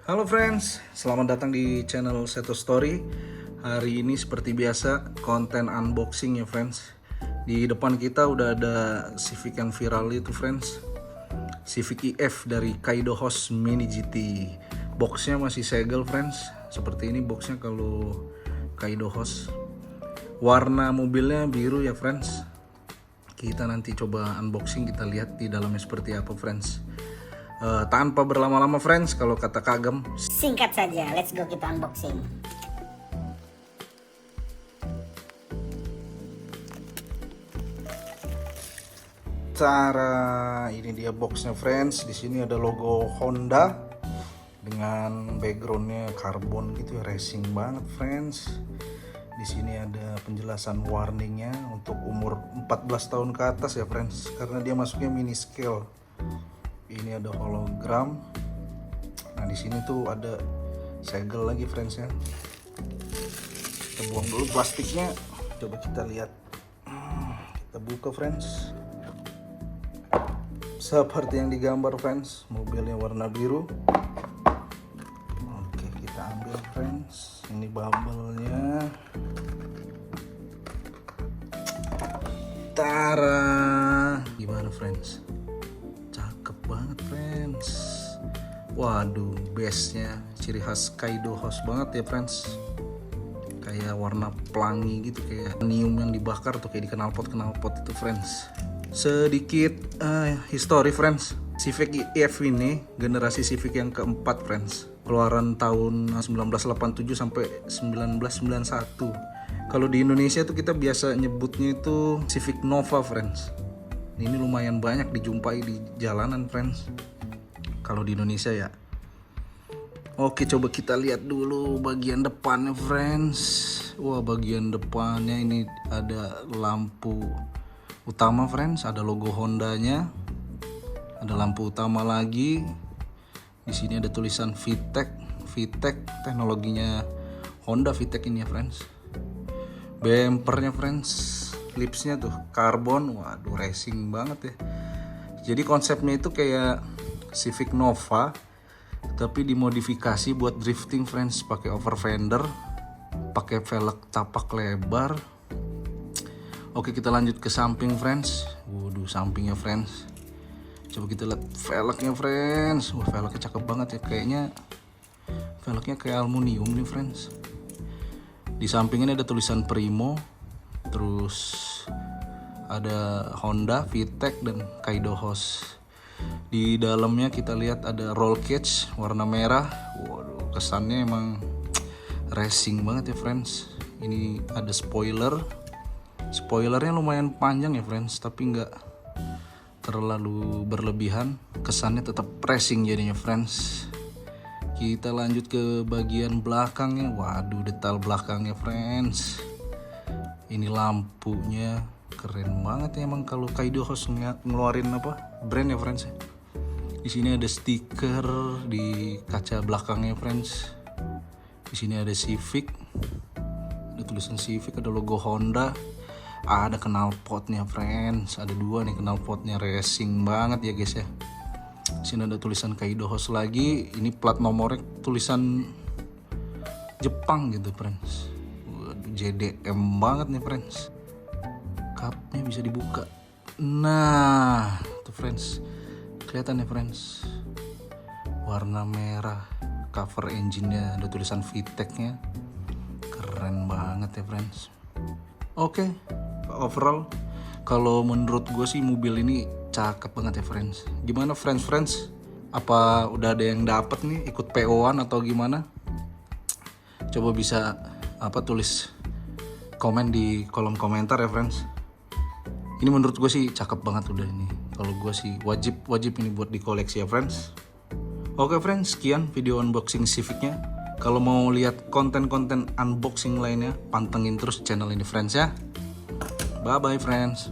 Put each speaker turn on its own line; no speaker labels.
Halo friends, selamat datang di channel Seto Story. Hari ini seperti biasa konten unboxing ya friends. Di depan kita udah ada Civic yang viral itu friends, Civic EF dari Kaido Host Mini GT. Boxnya masih segel friends, seperti ini boxnya kalau Kaido Host. Warna mobilnya biru ya friends. Kita nanti coba unboxing, kita lihat di dalamnya seperti apa friends. Tanpa berlama-lama friends, kalau kata Kagem,
singkat saja, let's go kita unboxing.
ini dia boxnya friends. Di sini ada logo Honda dengan backgroundnya karbon gitu ya, racing banget friends. Di sini ada penjelasan warningnya untuk umur 14 tahun ke atas ya friends, karena dia masuknya mini scale. Ini ada hologram. Nah di sini tuh ada segel lagi friends ya. Kita buang dulu plastiknya. Coba kita lihat. Kita buka friends. Seperti yang digambar friends, mobilnya warna biru. Oke, kita ambil friends. Ini bubble-nya. Tara. Gimana friends? Cakep banget friends. Waduh, base-nya ciri khas Kaido Host banget ya friends. Kayak warna pelangi gitu, kayak neon yang dibakar tuh, kayak di knalpot itu friends. Sedikit history friends. Civic EF ini generasi Civic yang keempat friends. Keluaran tahun 1987 sampai 1991. Kalau di Indonesia tuh kita biasa nyebutnya itu Civic Nova friends. Ini lumayan banyak dijumpai di jalanan friends, kalau di Indonesia ya. Oke, coba kita lihat dulu bagian depannya friends. Wah, bagian depannya ini ada lampu utama friends, ada logo Hondanya, ada lampu utama lagi. Di sini ada tulisan VTEC. VTEC teknologinya Honda VTEC ini ya friends. Bumpernya friends, lipsnya tuh karbon, waduh racing banget ya. Jadi konsepnya itu kayak Civic Nova tapi dimodifikasi buat drifting friends, pakai over fender, pakai velg tapak lebar. Oke, kita lanjut ke samping friends. Waduh, sampingnya friends. Coba kita lihat velgnya friends. Wah, velgnya cakep banget ya, kayaknya velgnya kayak aluminium nih friends. Di sampingnya ada tulisan Primo, terus ada Honda, VTEC, dan Kaido Host. Di dalamnya kita lihat ada roll cage warna merah. Waduh, kesannya emang racing banget ya friends. Ini ada spoiler. Spoilernya lumayan panjang ya friends, tapi nggak terlalu berlebihan. Kesannya tetap racing jadinya friends. Kita lanjut ke bagian belakangnya. Waduh, detail belakangnya friends. Ini lampunya keren banget ya emang, kalau Kaido Host ngeluarin brand ya friends. Di sini ada stiker di kaca belakangnya friends. Di sini ada Civic, ada tulisan Civic, ada logo Honda, ada knalpotnya friends. Ada dua nih knalpotnya, racing banget ya guys ya. Di sini ada tulisan Kaido Host lagi. Ini plat nomornya tulisan Jepang gitu friends. Waduh, JDM banget nih friends. Cupnya bisa dibuka. Nah, tuh friends, kelihatan ya friends, warna merah. Cover engine-nya ada tulisan VTEC-nya, keren banget ya friends. Oke, overall kalau menurut gue sih mobil ini cakep banget ya friends. Gimana friends? Apa udah ada yang dapet nih, ikut PO-an atau gimana? Coba bisa tulis komen di kolom komentar ya friends. Ini menurut gue sih cakep banget udah ini. Kalau gue sih wajib ini buat dikoleksi ya friends. Oke friends, sekian video unboxing Civicnya. Kalau mau lihat konten-konten unboxing lainnya, pantengin terus channel ini friends ya. Bye bye friends.